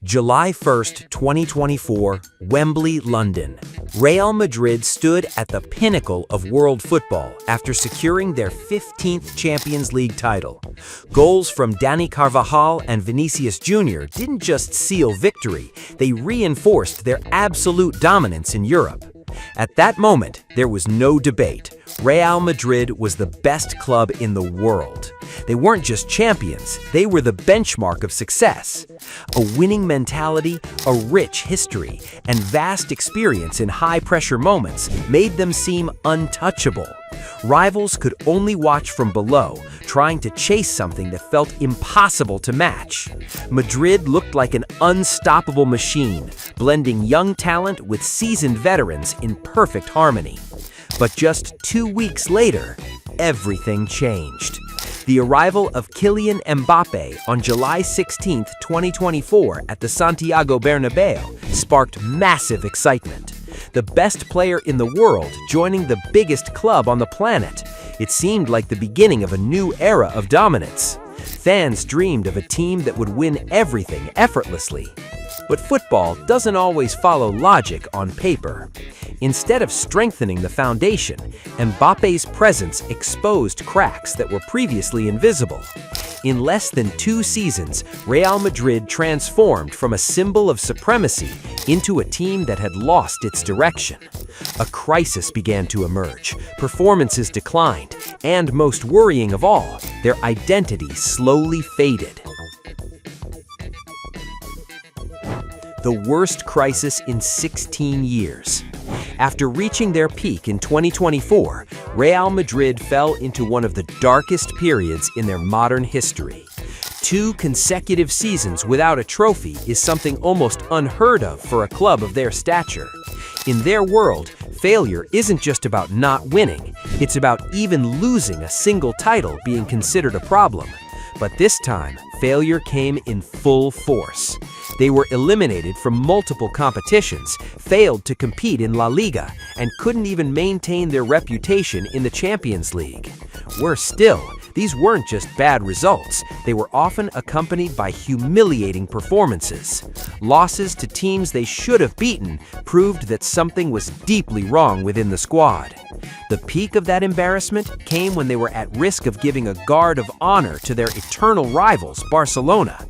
July 1st, 2024, Wembley, London. Real Madrid stood at the pinnacle of world football after securing their 15th Champions League title. Goals from Dani Carvajal and Vinicius Jr. didn't just seal victory, they reinforced their absolute dominance in Europe. At that moment, there was no debate. Real Madrid was the best club in the world. They weren't just champions, they were the benchmark of success. A winning mentality, a rich history, and vast experience in high-pressure moments made them seem untouchable. Rivals could only watch from below, trying to chase something that felt impossible to match. Madrid looked like an unstoppable machine, blending young talent with seasoned veterans in perfect harmony. But just 2 weeks later, everything changed. The arrival of Kylian Mbappé on July 16, 2024 at the Santiago Bernabéu sparked massive excitement. The best player in the world joining the biggest club on the planet. It seemed like the beginning of a new era of dominance. Fans dreamed of a team that would win everything effortlessly. But football doesn't always follow logic on paper. Instead of strengthening the foundation, Mbappé's presence exposed cracks that were previously invisible. In less than 2 seasons, Real Madrid transformed from a symbol of supremacy into a team that had lost its direction. A crisis began to emerge, performances declined, and most worrying of all, their identity slowly faded. The worst crisis in 16 years. After reaching their peak in 2024, Real Madrid fell into one of the darkest periods in their modern history. 2 consecutive seasons without a trophy is something almost unheard of for a club of their stature. In their world, failure isn't just about not winning, it's about even losing a single title being considered a problem. But this time, failure came in full force. They were eliminated from multiple competitions, failed to compete in La Liga, and couldn't even maintain their reputation in the Champions League. Worse still, these weren't just bad results, they were often accompanied by humiliating performances. Losses to teams they should have beaten proved that something was deeply wrong within the squad. The peak of that embarrassment came when they were at risk of giving a guard of honor to their eternal rivals, Barcelona.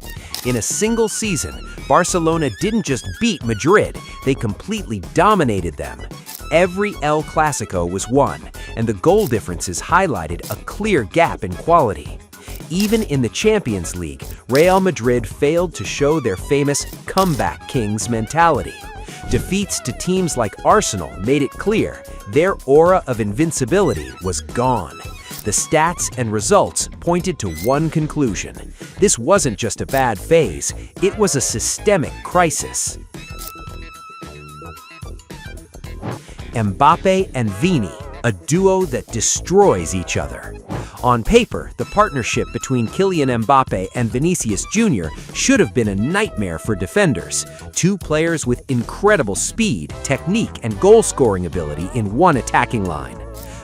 In a single season, Barcelona didn't just beat Madrid, they completely dominated them. Every El Clasico was won, and the goal differences highlighted a clear gap in quality. Even in the Champions League, Real Madrid failed to show their famous comeback kings mentality. Defeats to teams like Arsenal made it clear their aura of invincibility was gone. The stats and results pointed to one conclusion. This wasn't just a bad phase, it was a systemic crisis. Mbappe and Vini, a duo that destroys each other. On paper, the partnership between Kylian Mbappé and Vinicius Jr. should have been a nightmare for defenders. 2 players with incredible speed, technique, and goal-scoring ability in one attacking line.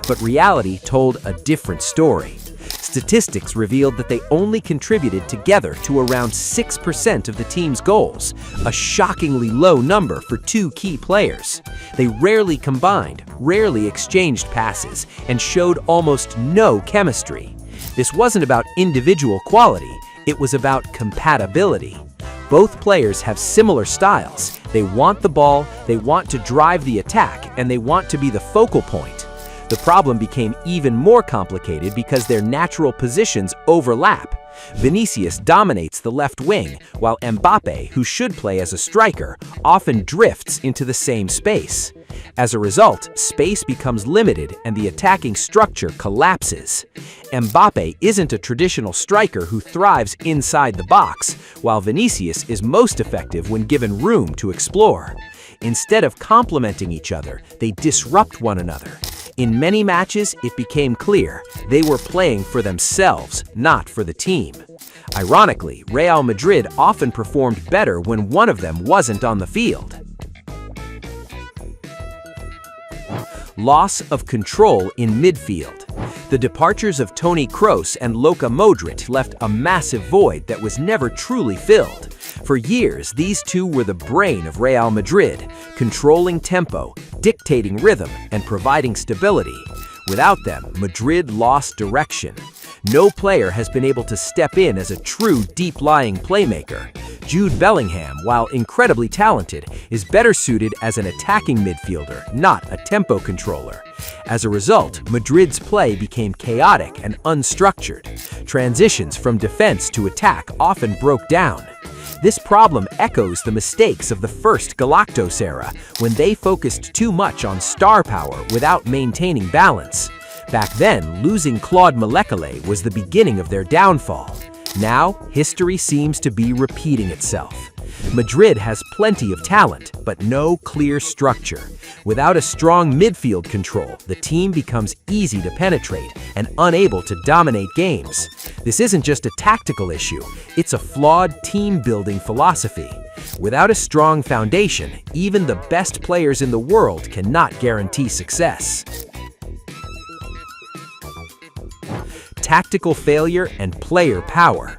But reality told a different story. Statistics revealed that they only contributed together to around 6% of the team's goals, a shockingly low number for 2 key players. They rarely combined, rarely exchanged passes, and showed almost no chemistry. This wasn't about individual quality, it was about compatibility. Both players have similar styles. They want the ball, they want to drive the attack, and they want to be the focal point. The problem became even more complicated because their natural positions overlap. Vinicius dominates the left wing, while Mbappe, who should play as a striker, often drifts into the same space. As a result, space becomes limited and the attacking structure collapses. Mbappe isn't a traditional striker who thrives inside the box, while Vinicius is most effective when given room to explore. Instead of complementing each other, they disrupt one another. In many matches, it became clear they were playing for themselves, not for the team. Ironically, Real Madrid often performed better when one of them wasn't on the field. Loss of control in midfield. The departures of Toni Kroos and Luka Modric left a massive void that was never truly filled. For years, these two were the brain of Real Madrid, controlling tempo, dictating rhythm, and providing stability. Without them, Madrid lost direction. No player has been able to step in as a true deep-lying playmaker. Jude Bellingham, while incredibly talented, is better suited as an attacking midfielder, not a tempo controller. As a result, Madrid's play became chaotic and unstructured. Transitions from defense to attack often broke down. This problem echoes the mistakes of the first Galacticos era, when they focused too much on star power without maintaining balance. Back then, losing Claude Molecule was the beginning of their downfall. Now, history seems to be repeating itself. Madrid has plenty of talent, but no clear structure. Without a strong midfield control, the team becomes easy to penetrate and unable to dominate games. This isn't just a tactical issue, it's a flawed team-building philosophy. Without a strong foundation, even the best players in the world cannot guarantee success. Tactical failure and player power.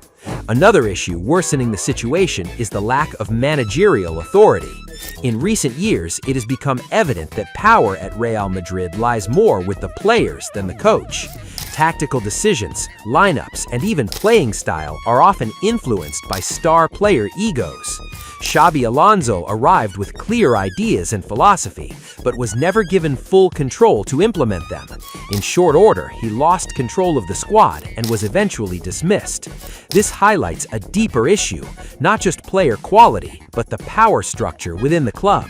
Another issue worsening the situation is the lack of managerial authority. In recent years, it has become evident that power at Real Madrid lies more with the players than the coach. Tactical decisions, lineups, and even playing style are often influenced by star player egos. Xabi Alonso arrived with clear ideas and philosophy, but was never given full control to implement them. In short order, he lost control of the squad and was eventually dismissed. This highlights a deeper issue, not just player quality, but the power structure within the club.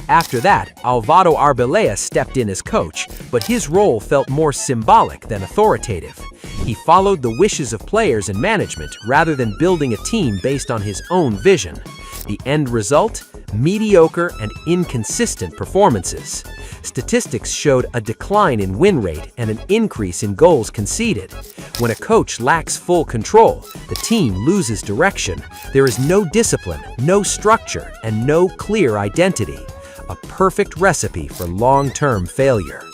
After that, Álvaro Arbeloa stepped in as coach, but his role felt more symbolic than authoritative. He followed the wishes of players and management rather than building a team based on his own vision. The end result? Mediocre and inconsistent performances. Statistics showed a decline in win rate and an increase in goals conceded. When a coach lacks full control, the team loses direction. There is no discipline, no structure, and no clear identity. A perfect recipe for long-term failure.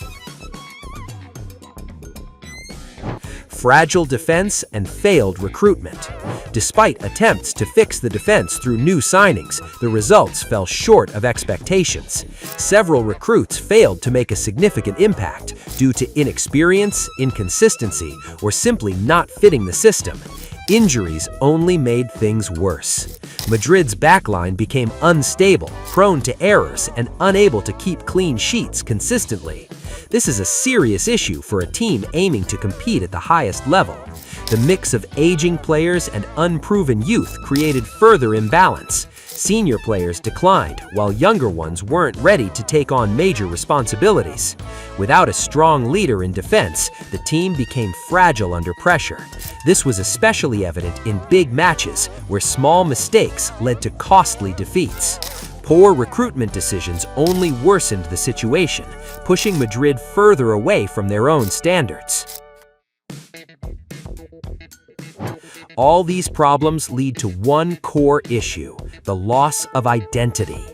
Fragile defense and failed recruitment. Despite attempts to fix the defense through new signings, the results fell short of expectations. Several recruits failed to make a significant impact due to inexperience, inconsistency, or simply not fitting the system. Injuries only made things worse. Madrid's backline became unstable, prone to errors, and unable to keep clean sheets consistently. This is a serious issue for a team aiming to compete at the highest level. The mix of aging players and unproven youth created further imbalance. Senior players declined, while younger ones weren't ready to take on major responsibilities. Without a strong leader in defense, the team became fragile under pressure. This was especially evident in big matches, where small mistakes led to costly defeats. Poor recruitment decisions only worsened the situation, pushing Madrid further away from their own standards. All these problems lead to one core issue: the loss of identity.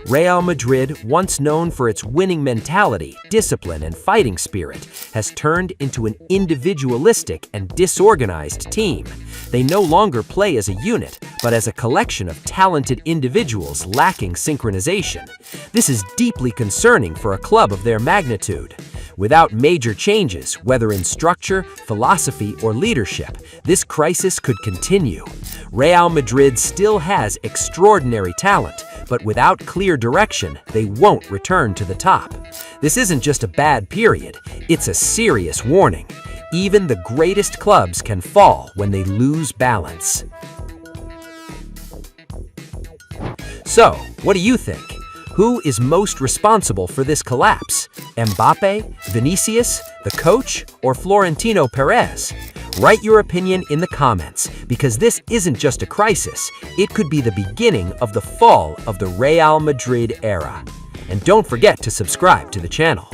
Real Madrid, once known for its winning mentality, discipline, and fighting spirit, has turned into an individualistic and disorganized team. They no longer play as a unit, but as a collection of talented individuals lacking synchronization. This is deeply concerning for a club of their magnitude. Without major changes, whether in structure, philosophy, or leadership, this crisis could continue. Real Madrid still has extraordinary talent, but without clear direction, they won't return to the top. This isn't just a bad period, it's a serious warning. Even the greatest clubs can fall when they lose balance. So, what do you think? Who is most responsible for this collapse? Mbappe, Vinicius, the coach, or Florentino Perez? Write your opinion in the comments, because this isn't just a crisis, it could be the beginning of the fall of the Real Madrid era. And don't forget to subscribe to the channel.